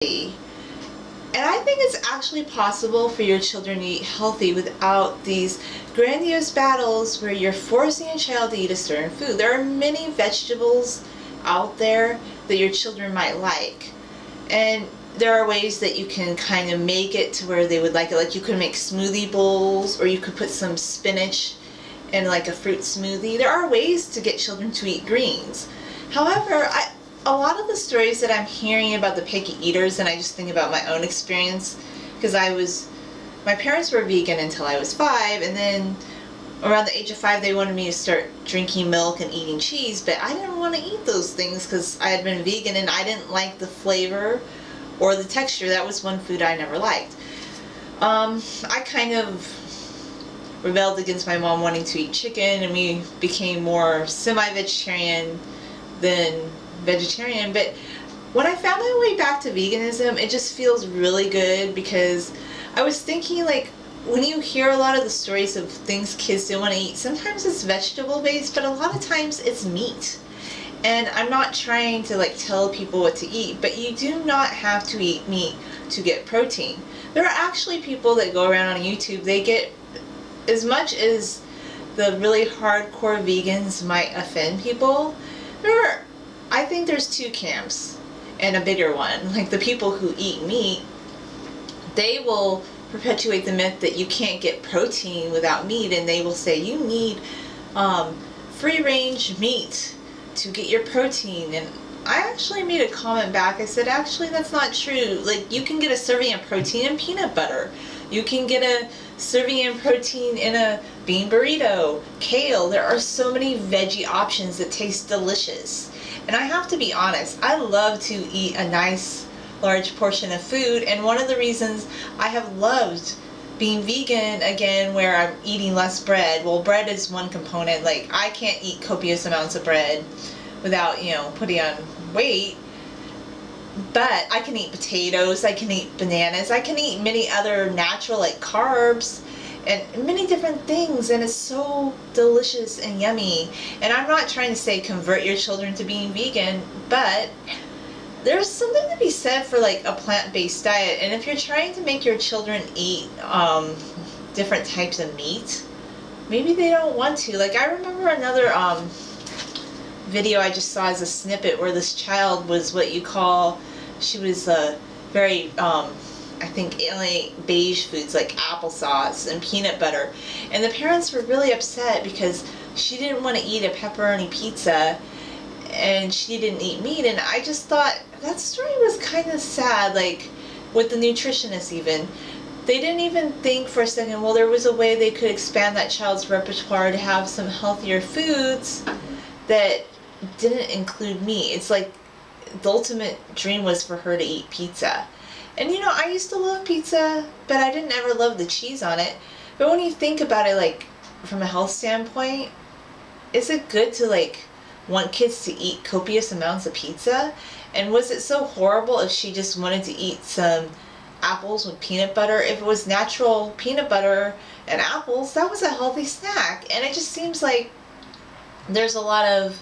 And I think it's actually possible for your children to eat healthy without these grandiose battles where you're forcing a child to eat a certain food. There are many vegetables out there that your children might like. And there are ways that you can kind of make it to where they would like it. Like you could make smoothie bowls, or you could put some spinach in like a fruit smoothie. There are ways to get children to eat greens. However, a lot of the stories that I'm hearing about the picky eaters, and I just think about my own experience, because my parents were vegan until I was 5, and then around the age of 5 they wanted me to start drinking milk and eating cheese, but I didn't want to eat those things because I had been vegan and I didn't like the flavor or the texture. That was one food I never liked. I kind of rebelled against my mom wanting to eat chicken, and we became more semi-vegetarian than vegetarian. But when I found my way back to veganism, it just feels really good, because I was thinking, like, when you hear a lot of the stories of things kids don't want to eat, sometimes it's vegetable based, but a lot of times it's meat. And I'm not trying to like tell people what to eat, but you do not have to eat meat to get protein. There are actually people that go around on YouTube, they get, as much as the really hardcore vegans might offend people, I think there's two camps and a bigger one. Like the people who eat meat, they will perpetuate the myth that you can't get protein without meat, and they will say you need free-range meat to get your protein. And I actually made a comment back. I said, actually, that's not true. Like, you can get a serving of protein in peanut butter. You can get a serving of protein in a bean burrito, kale. There are so many veggie options that taste delicious. And I have to be honest, I love to eat a nice large portion of food, and one of the reasons I have loved being vegan again, where I'm eating less bread. Well, bread is one component. Like, I can't eat copious amounts of bread without, putting on weight. But I can eat potatoes, I can eat bananas, I can eat many other natural like carbs and many different things, and it's so delicious and yummy. And I'm not trying to say convert your children to being vegan, but there's something to be said for like a plant-based diet. And if you're trying to make your children eat different types of meat, maybe they don't want to. Like, I remember another video I just saw as a snippet where this child was what you call, she was very I think alien beige foods like applesauce and peanut butter, and the parents were really upset because she didn't want to eat a pepperoni pizza and she didn't eat meat. And I just thought that story was kind of sad. Like, with the nutritionists, even they didn't even think for a second, well, there was a way they could expand that child's repertoire to have some healthier foods that didn't include meat. It's like the ultimate dream was for her to eat pizza. And I used to love pizza, but I didn't ever love the cheese on it. But when you think about it, like, from a health standpoint, is it good to like want kids to eat copious amounts of pizza? And was it so horrible if she just wanted to eat some apples with peanut butter? If it was natural peanut butter and apples, that was a healthy snack. And it just seems like there's a lot of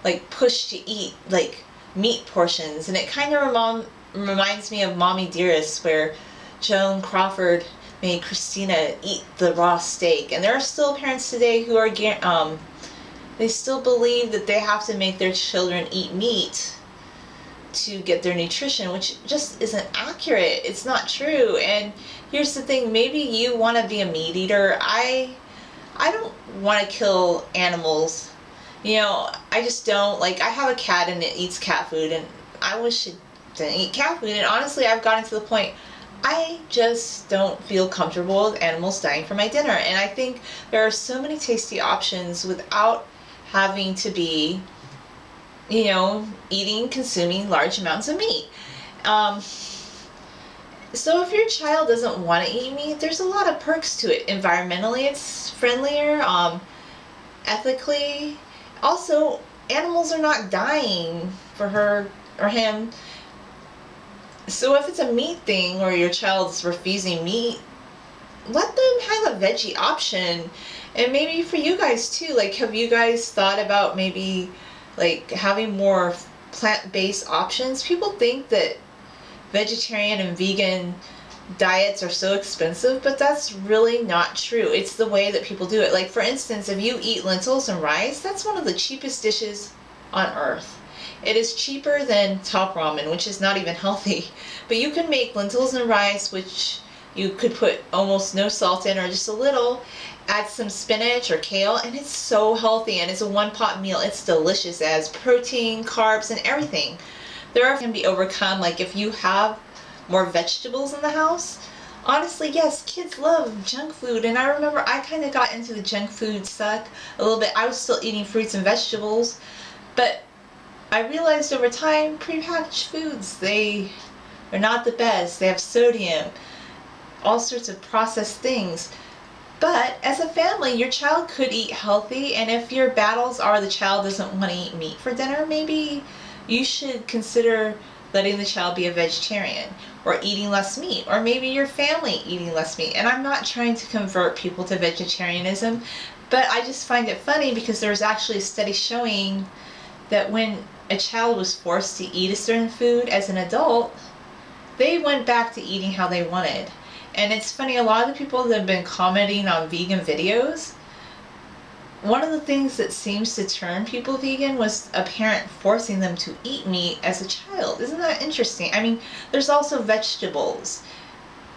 like push to eat like meat portions, and it kind of reminds me of Mommy Dearest, where Joan Crawford made Christina eat the raw steak. And there are still parents today who are they still believe that they have to make their children eat meat to get their nutrition, which just isn't accurate. It's not true. And here's the thing, maybe you want to be a meat eater. I don't want to kill animals. I just don't. Like, I have a cat and it eats cat food, and I wish it didn't eat cat food. And honestly, I've gotten to the point, I just don't feel comfortable with animals dying for my dinner. And I think there are so many tasty options without having to be, consuming large amounts of meat. So if your child doesn't want to eat meat, there's a lot of perks to it. Environmentally, it's friendlier. Ethically, also, animals are not dying for her or him. So if it's a meat thing, or your child's refusing meat, let them have a veggie option. And maybe for you guys too, like, have you guys thought about maybe like having more plant-based options? People think that vegetarian and vegan diets are so expensive, but that's really not true. It's the way that people do it. Like, for instance, if you eat lentils and rice, that's one of the cheapest dishes on earth. It is cheaper than top ramen, which is not even healthy. But you can make lentils and rice, which you could put almost no salt in or just a little, add some spinach or kale, and it's so healthy, and it's a one-pot meal. It's delicious. It has protein, carbs, and everything. There can be overcome, like if you have more vegetables in the house. Honestly, yes, kids love junk food, and I remember I kind of got into the junk food suck a little bit. I was still eating fruits and vegetables, but I realized over time, prepackaged foods, they're not the best. They have sodium, all sorts of processed things. But as a family, your child could eat healthy, and if your battles are the child doesn't want to eat meat for dinner, maybe you should consider letting the child be a vegetarian or eating less meat, or maybe your family eating less meat. And I'm not trying to convert people to vegetarianism, but I just find it funny because there's actually a study showing that when a child was forced to eat a certain food as an adult, they went back to eating how they wanted. And it's funny, a lot of the people that have been commenting on vegan videos, one of the things that seems to turn people vegan was a parent forcing them to eat meat as a child. Isn't that interesting? I mean, there's also vegetables,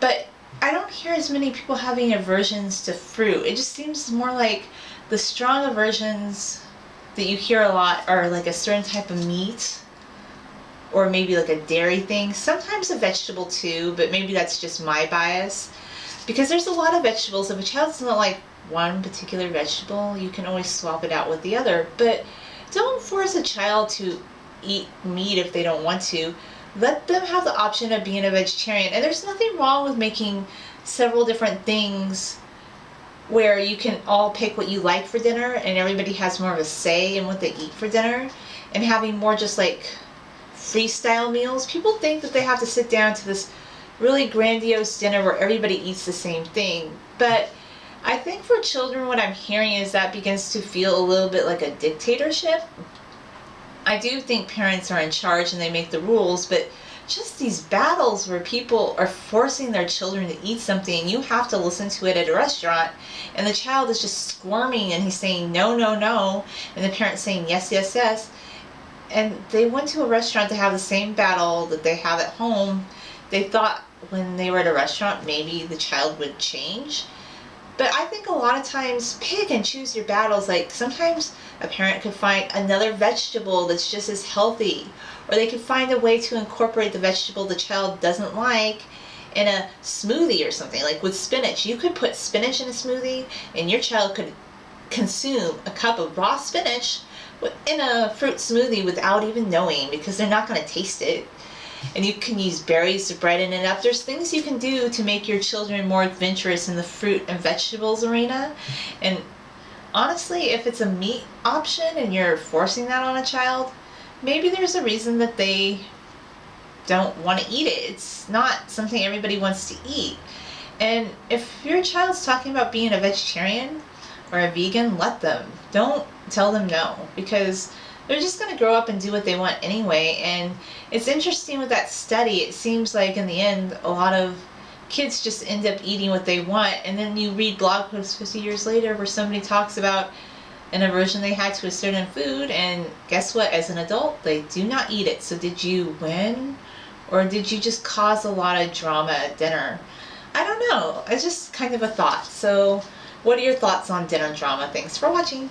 but I don't hear as many people having aversions to fruit. It just seems more like the strong aversions that you hear a lot are like a certain type of meat, or maybe like a dairy thing. Sometimes a vegetable too, but maybe that's just my bias. Because there's a lot of vegetables. If a child doesn't like one particular vegetable, you can always swap it out with the other. But don't force a child to eat meat if they don't want to. Let them have the option of being a vegetarian. And there's nothing wrong with making several different things where you can all pick what you like for dinner and everybody has more of a say in what they eat for dinner, and having more just like freestyle meals. People think that they have to sit down to this really grandiose dinner where everybody eats the same thing, but I think for children what I'm hearing is that begins to feel a little bit like a dictatorship. I do think parents are in charge and they make the rules, but just these battles where people are forcing their children to eat something and you have to listen to it at a restaurant, and the child is just squirming and he's saying no, no, no, and the parent's saying yes, yes, yes. And they went to a restaurant to have the same battle that they have at home. They thought when they were at a restaurant maybe the child would change. But I think a lot of times pick and choose your battles. Like sometimes a parent could find another vegetable that's just as healthy, or they could find a way to incorporate the vegetable the child doesn't like in a smoothie or something. Like with spinach, you could put spinach in a smoothie and your child could consume a cup of raw spinach in a fruit smoothie without even knowing, because they're not going to taste it. And you can use berries to brighten it up. There's things you can do to make your children more adventurous in the fruit and vegetables arena. And honestly, if it's a meat option and you're forcing that on a child, maybe there's a reason that they don't want to eat it. It's not something everybody wants to eat. And if your child's talking about being a vegetarian or a vegan, let them. Don't tell them no, because they're just going to grow up and do what they want anyway. And it's interesting with that study, it seems like in the end a lot of kids just end up eating what they want, and then you read blog posts 50 years later where somebody talks about an aversion they had to a certain food, and guess what, as an adult they do not eat it. So did you win, or did you just cause a lot of drama at dinner? I don't know, it's just kind of a thought. So what are your thoughts on dinner drama? Thanks for watching.